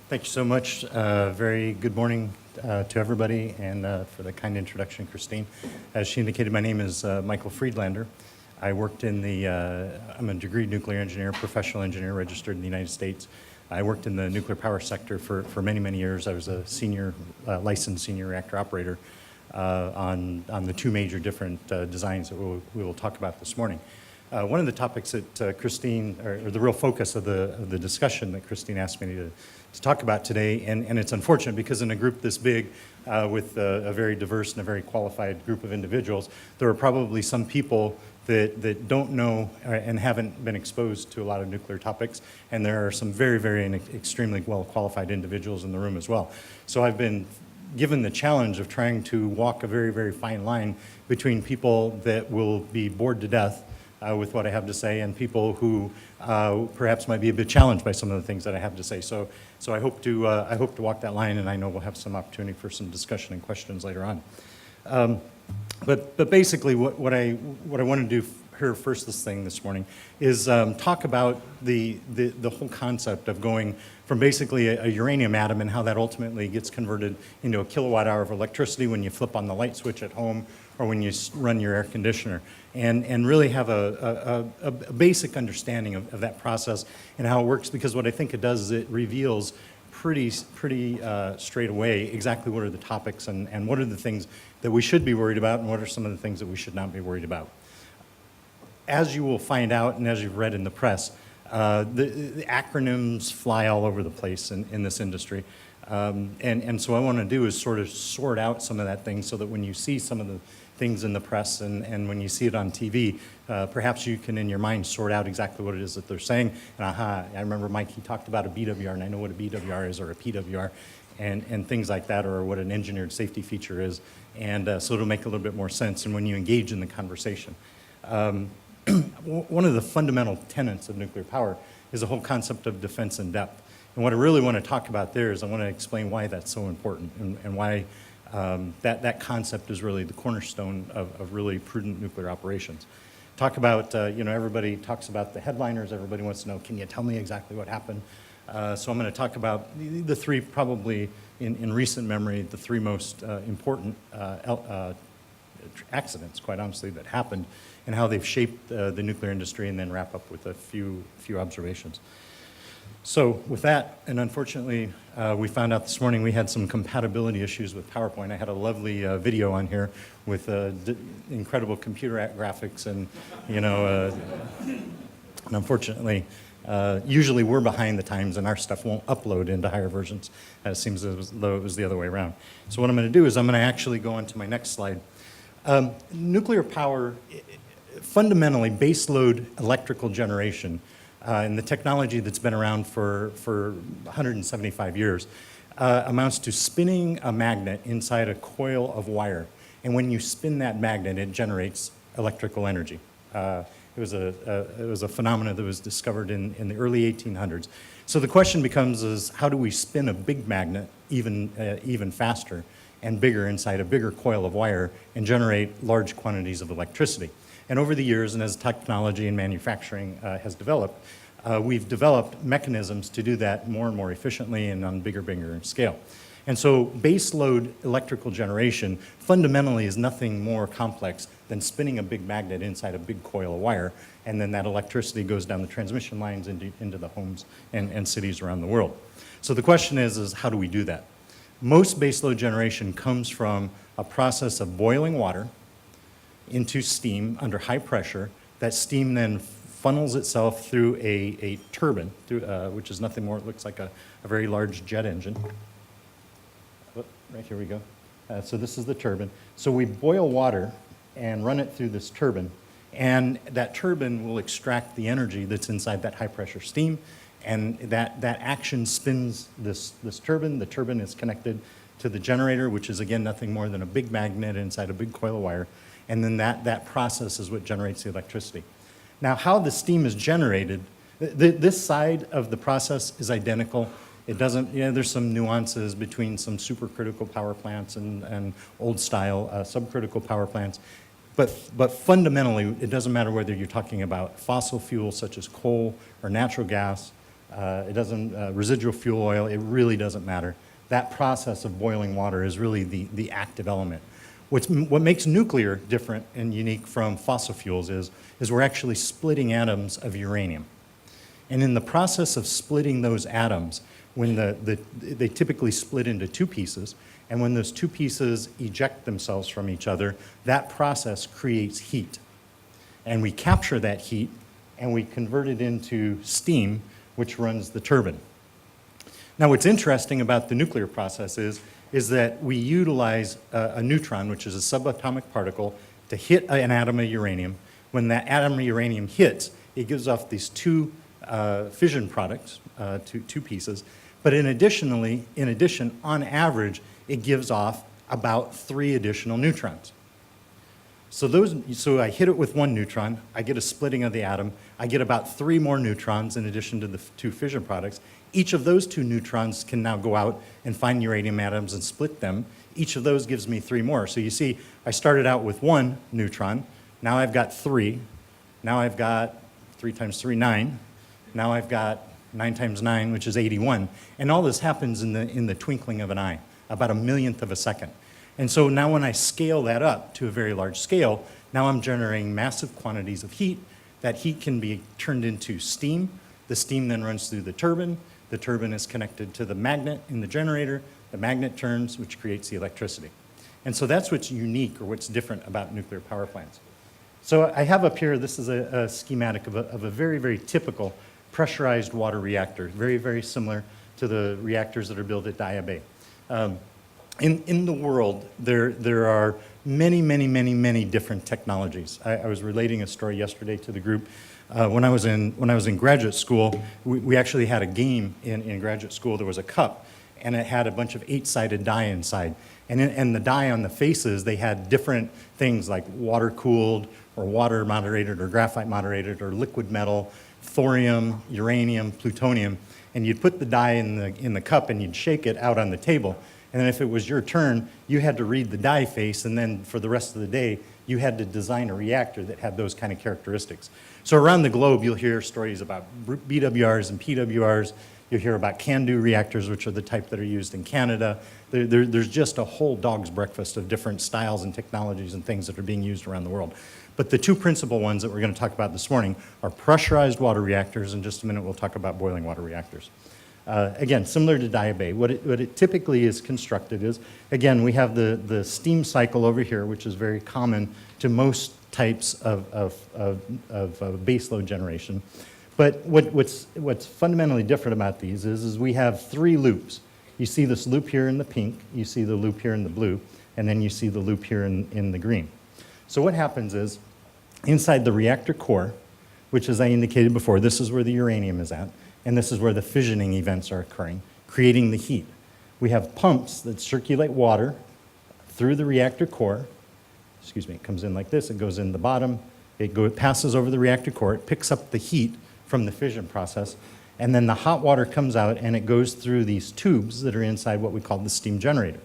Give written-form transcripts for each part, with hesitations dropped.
Thank you so much. Very good morning to everybody, and for the kind introduction, Christine. As she indicated, my name is Michael Friedlander. I worked in the, I'm a degreed nuclear engineer, professional engineer registered in the United States. I worked in the nuclear power sector for many, many years. I was a senior, licensed senior reactor operator on the two major different designs that we will talk about this morning. One of the topics that Christine, or the real focus of the discussion that Christine asked me to talk about today, and it's unfortunate because in a group this big, with a very diverse and a very qualified group of individuals, there are probably some people that don't know and haven't been exposed to a lot of nuclear topics, and there are some very, very and extremely well-qualified individuals in the room as well. So I've been given the challenge of trying to walk a very, very fine line between people that will be bored to death with what I have to say, and people who perhaps might be a bit challenged by some of the things that I have to say. So I hope to walk that line, and I know we'll have some opportunity for some discussion and questions later on. But basically, what I want to do here first this morning is talk about the whole concept of going from basically a uranium atom and how that ultimately gets converted into a kilowatt hour of electricity when you flip on the light switch at home or when you run your air conditioner, and really have a basic understanding of that process and how it works, because what I think it does is it reveals pretty straight away exactly what are the topics and what are the things that we should be worried about and what are some of the things that we should not be worried about. As you will find out and as you've read in the press, the acronyms fly all over the place in this industry. And so what I want to do is sort of sort out some of that thing so that when you see some of the things in the press and when you see it on TV, perhaps you can in your mind sort out exactly what it is that they're saying. And I remember Mike, he talked about a BWR, and I know what a BWR is or a PWR and things like that, or what an engineered safety feature is. And so it'll make a little bit more sense and when you engage in the conversation. One of the fundamental tenets of nuclear power is the whole concept of defense in depth. And what I really want to talk about there is I want to explain why that's so important and why that concept is really the cornerstone of really prudent nuclear operations. Talk about, everybody talks about the headliners. Everybody wants to know, can you tell me exactly what happened? So I'm going to talk about the three, probably in recent memory, the three most important accidents, quite honestly, that happened and how they've shaped the nuclear industry, and then wrap up with a few observations. So with that, and unfortunately, we found out this morning we had some compatibility issues with PowerPoint. I had a lovely video on here with incredible computer graphics, and and unfortunately, usually we're behind the times and our stuff won't upload into higher versions. It seems as though it was the other way around. So what I'm going to do is I'm going to actually go on to my next slide. Nuclear power, fundamentally baseload electrical generation, and the technology that's been around for 175 years, amounts to spinning a magnet inside a coil of wire. And when you spin that magnet, it generates electrical energy. It was a phenomenon that was discovered in the early 1800s. So the question becomes is, how do we spin a big magnet even faster and bigger inside a bigger coil of wire and generate large quantities of electricity? And over the years, and as technology and manufacturing has developed, we've developed mechanisms to do that more and more efficiently and on bigger scale. And so baseload electrical generation fundamentally is nothing more complex than spinning a big magnet inside a big coil of wire, and then that electricity goes down the transmission lines into the homes and cities around the world. So the question is how do we do that? Most baseload generation comes from a process of boiling water into steam under high pressure. That steam then funnels itself through a turbine, which is nothing more, it looks like a very large jet engine. Oh, right here we go. So this is the turbine. So we boil water and run it through this turbine, and that turbine will extract the energy that's inside that high pressure steam, and that action spins this turbine. The turbine is connected to the generator, which is again nothing more than a big magnet inside a big coil of wire. And then that process is what generates the electricity. Now, how the steam is generated, this side of the process is identical. It doesn't, there's some nuances between some supercritical power plants and old style subcritical power plants. But fundamentally, it doesn't matter whether you're talking about fossil fuels such as coal or natural gas, it doesn't, residual fuel oil, it really doesn't matter. That process of boiling water is really the active element. What makes nuclear different and unique from fossil fuels is we're actually splitting atoms of uranium. And in the process of splitting those atoms, when they typically split into two pieces, and when those two pieces eject themselves from each other, that process creates heat. And we capture that heat and we convert it into steam, which runs the turbine. Now, what's interesting about the nuclear process is that we utilize a neutron, which is a subatomic particle, to hit an atom of uranium. When that atom of uranium hits, it gives off these two fission products, two pieces. But in addition, on average, it gives off about 3 additional neutrons. So I hit it with 1 neutron, I get a splitting of the atom, I get about 3 more neutrons in addition to the 2 fission products. Each of those 2 neutrons can now go out and find uranium atoms and split them. Each of those gives me 3 more. So you see, I started out with 1 neutron, now I've got 3, now I've got 3 times 3, 9, now I've got 9 times 9, which is 81. And all this happens in the twinkling of an eye, about a millionth of a second. And so now when I scale that up to a very large scale, now I'm generating massive quantities of heat. That heat can be turned into steam. The steam then runs through the turbine. The turbine is connected to the magnet in the generator. The magnet turns, which creates the electricity. And so that's what's unique or what's different about nuclear power plants. So I have up here, this is a schematic of a very, very typical pressurized water reactor, very, very similar to the reactors that are built at Daya Bay. In the world, there are many, many, many, many different technologies. I was relating a story yesterday to the group. When I was in graduate school, we actually had a game in graduate school. There was a cup, and it had a bunch of 8-sided die inside. And the die on the faces, they had different things like water-cooled, or water-moderated, or graphite-moderated, or liquid metal, thorium, uranium, plutonium. And you'd put the die in the cup, and you'd shake it out on the table. And then if it was your turn, you had to read the die face, and then for the rest of the day, you had to design a reactor that had those kind of characteristics. So around the globe, you'll hear stories about BWRs and PWRs. You'll hear about CANDU reactors, which are the type that are used in Canada. There's just a whole dog's breakfast of different styles and technologies and things that are being used around the world. But the 2 principal ones that we're going to talk about this morning are pressurized water reactors. In just a minute, we'll talk about boiling water reactors. Again, similar to Daya Bay, what it typically is constructed is, again, we have the steam cycle over here, which is very common to most types of baseload generation. But what's fundamentally different about these is we have 3 loops. You see this loop here in the pink, you see the loop here in the blue, and then you see the loop here in the green. So what happens is, inside the reactor core, which as I indicated before, this is where the uranium is at, and this is where the fissioning events are occurring, creating the heat. We have pumps that circulate water through the reactor core. Excuse me, it comes in like this, it goes in the bottom, it passes over the reactor core, it picks up the heat from the fission process, and then the hot water comes out and it goes through these tubes that are inside what we call the steam generator.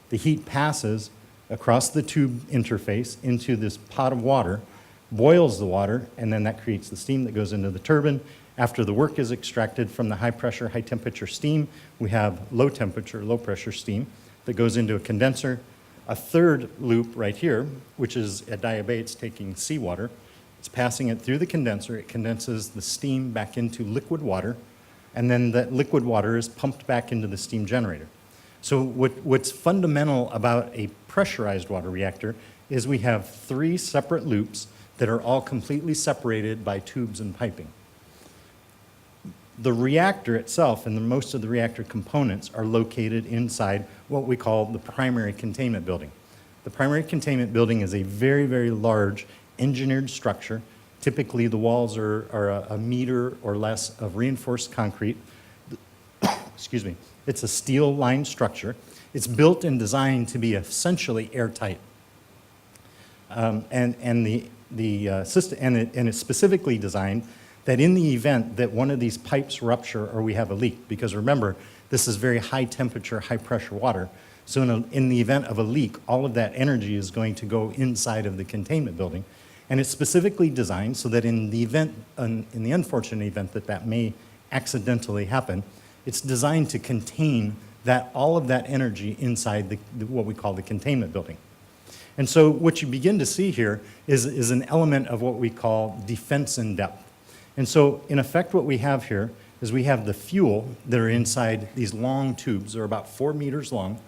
The heat passes across the tube interface into this pot of water, boils the water, and then that creates the steam that goes into the turbine. After the work is extracted from the high pressure, high temperature steam, we have low temperature, low pressure steam that goes into a condenser. A third loop right here, which is at Daya Bay, it's taking seawater. It's passing it through the condenser. It condenses the steam back into liquid water, and then that liquid water is pumped back into the steam generator. So what's fundamental about a pressurized water reactor is we have 3 separate loops that are all completely separated by tubes and piping. The reactor itself and most of the reactor components are located inside what we call the primary containment building. The primary containment building is a very, very large engineered structure. Typically, the walls are a meter or less of reinforced concrete. Excuse me. It's a steel-lined structure. It's built and designed to be essentially airtight. And it's specifically designed that in the event that one of these pipes rupture or we have a leak, because remember, this is very high temperature, high pressure water, so in the event of a leak, all of that energy is going to go inside of the containment building. And it's specifically designed so that in the unfortunate event that may accidentally happen. It's designed to contain all of that energy inside what we call the containment building. And so what you begin to see here is an element of what we call defense in depth. And so in effect what we have here is we have the fuel that are inside these long tubes. They're about 4 meters long.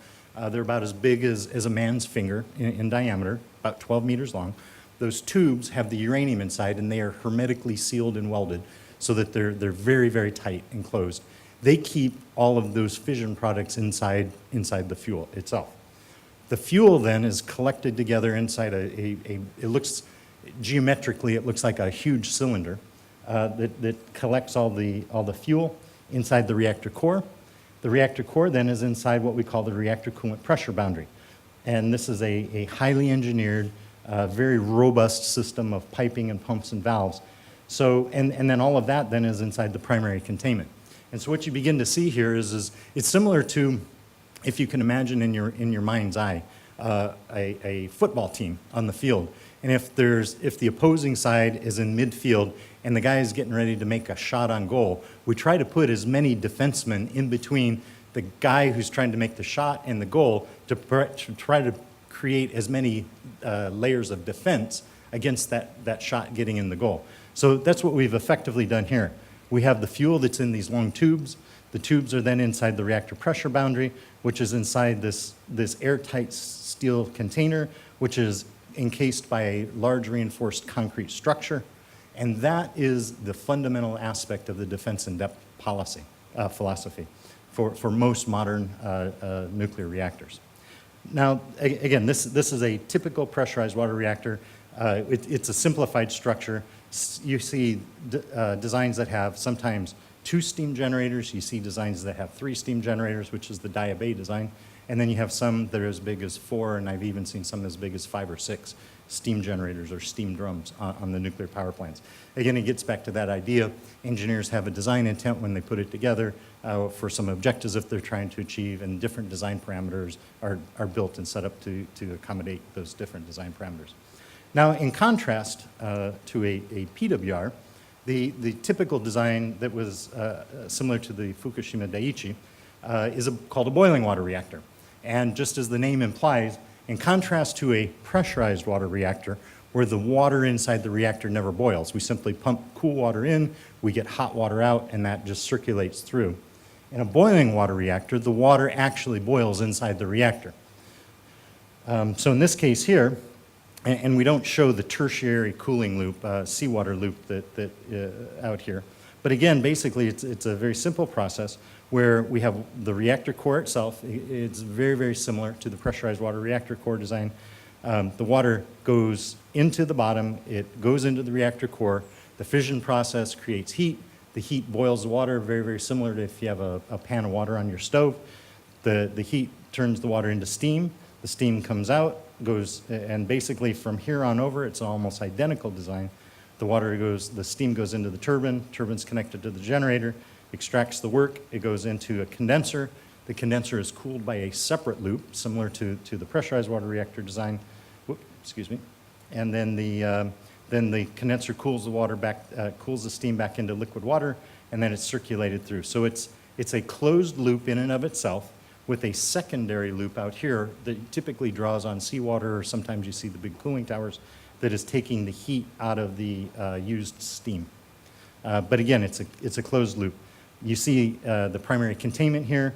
They're about as big as a man's finger in diameter, about 12 meters long. Those tubes have the uranium inside, and they are hermetically sealed and welded so that they're very, very tight and closed. They keep all of those fission products inside the fuel itself. The fuel then is collected together inside it looks, geometrically, it looks like a huge cylinder that collects all the fuel inside the reactor core. The reactor core then is inside what we call the reactor coolant pressure boundary. And this is a highly engineered, very robust system of piping and pumps and valves. So, and then all of that then is inside the primary containment. And so what you begin to see here is it's similar to, if you can imagine in your mind's eye, a football team on the field. And if the opposing side is in midfield and the guy is getting ready to make a shot on goal, we try to put as many defensemen in between the guy who's trying to make the shot and the goal to try to create as many layers of defense against that shot getting in the goal. So that's what we've effectively done here. We have the fuel that's in these long tubes. The tubes are then inside the reactor pressure boundary, which is inside this airtight steel container, which is encased by a large reinforced concrete structure. And that is the fundamental aspect of the defense in depth policy, philosophy for most modern nuclear reactors. Now, again, this is a typical pressurized water reactor. It's a simplified structure. You see designs that have sometimes 2 steam generators. You see designs that have 3 steam generators, which is the diabase design. And then you have some that are as big as 4, and I've even seen some as big as 5 or 6 steam generators or steam drums on the nuclear power plants. Again, it gets back to that idea. Engineers have a design intent when they put it together for some objectives that they're trying to achieve, and different design parameters are built and set up to accommodate those different design parameters. Now, in contrast to a PWR, the typical design that was similar to the Fukushima Daiichi is called a boiling water reactor. And just as the name implies, in contrast to a pressurized water reactor, where the water inside the reactor never boils, we simply pump cool water in, we get hot water out, and that just circulates through. In a boiling water reactor, the water actually boils inside the reactor. So in this case here, and we don't show the tertiary cooling loop, seawater loop that out here. But again, basically, it's a very simple process where we have the reactor core itself. It's very, very similar to the pressurized water reactor core design. The water goes into the bottom. It goes into the reactor core. The fission process creates heat. The heat boils the water, very, very similar to if you have a pan of water on your stove. The heat turns the water into steam. The steam comes out, and basically from here on over, it's an almost identical design. The steam goes into the turbine, turbine's connected to the generator, extracts the work, it goes into a condenser. The condenser is cooled by a separate loop, similar to the pressurized water reactor design. Excuse me. And then the condenser cools the water back, cools the steam back into liquid water, and then it's circulated through. So it's a closed loop in and of itself, with a secondary loop out here that typically draws on seawater, or sometimes you see the big cooling towers, that is taking the heat out of the used steam. But again, it's a closed loop. You see the primary containment here.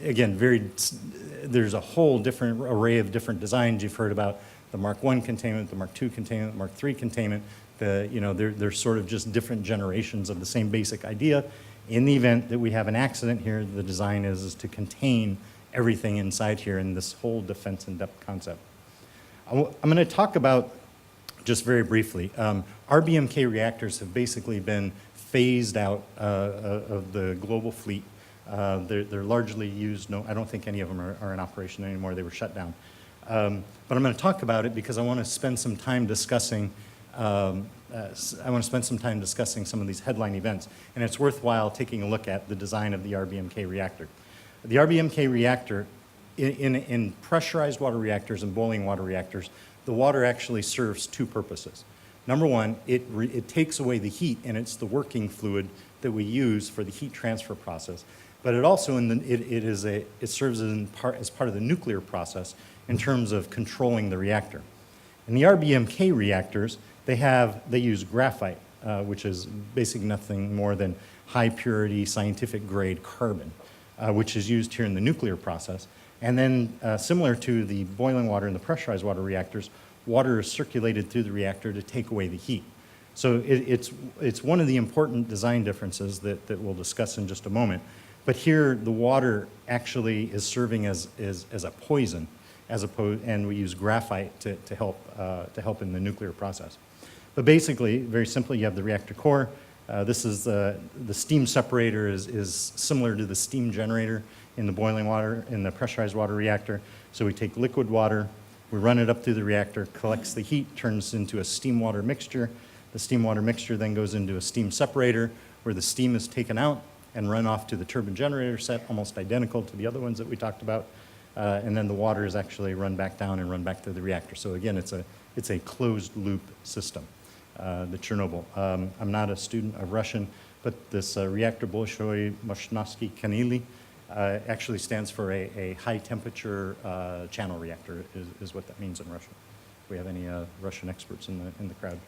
Again, there's a whole different array of different designs. You've heard about the Mark I containment, the Mark II containment, the Mark III containment. They're sort of just different generations of the same basic idea. In the event that we have an accident here, the design is to contain everything inside here in this whole defense in depth concept. I'm going to talk about, just very briefly, RBMK reactors have basically been phased out of the global fleet. They're largely used. No, I don't think any of them are in operation anymore. They were shut down. But I'm going to talk about it because I want to spend some time discussing some of these headline events, and it's worthwhile taking a look at the design of the RBMK reactor. The RBMK reactor, in pressurized water reactors and boiling water reactors, the water actually serves 2 purposes. Number one, it takes away the heat, and it's the working fluid that we use for the heat transfer process. But it also it serves as part of the nuclear process in terms of controlling the reactor. In the RBMK reactors, they use graphite, which is basically nothing more than high purity scientific grade carbon, which is used here in the nuclear process. And then similar to the boiling water and the pressurized water reactors, water is circulated through the reactor to take away the heat. So it's one of the important design differences that we'll discuss in just a moment. But here, the water actually is serving as a poison, and we use graphite to help in the nuclear process. But basically, very simply, you have the reactor core. This is the steam separator is similar to the steam generator in the boiling water, in the pressurized water reactor. So we take liquid water, we run it up through the reactor, collects the heat, turns into a steam water mixture. The steam water mixture then goes into a steam separator where the steam is taken out and run off to the turbine generator set, almost identical to the other ones that we talked about. And then the water is actually run back down and run back to the reactor. So again, it's a closed loop system, the Chernobyl. I'm not a student of Russian, but this reactor Bolshoi Moshnovsky Kanily actually stands for a high temperature channel reactor is what that means in Russian. If we have any Russian experts in the crowd.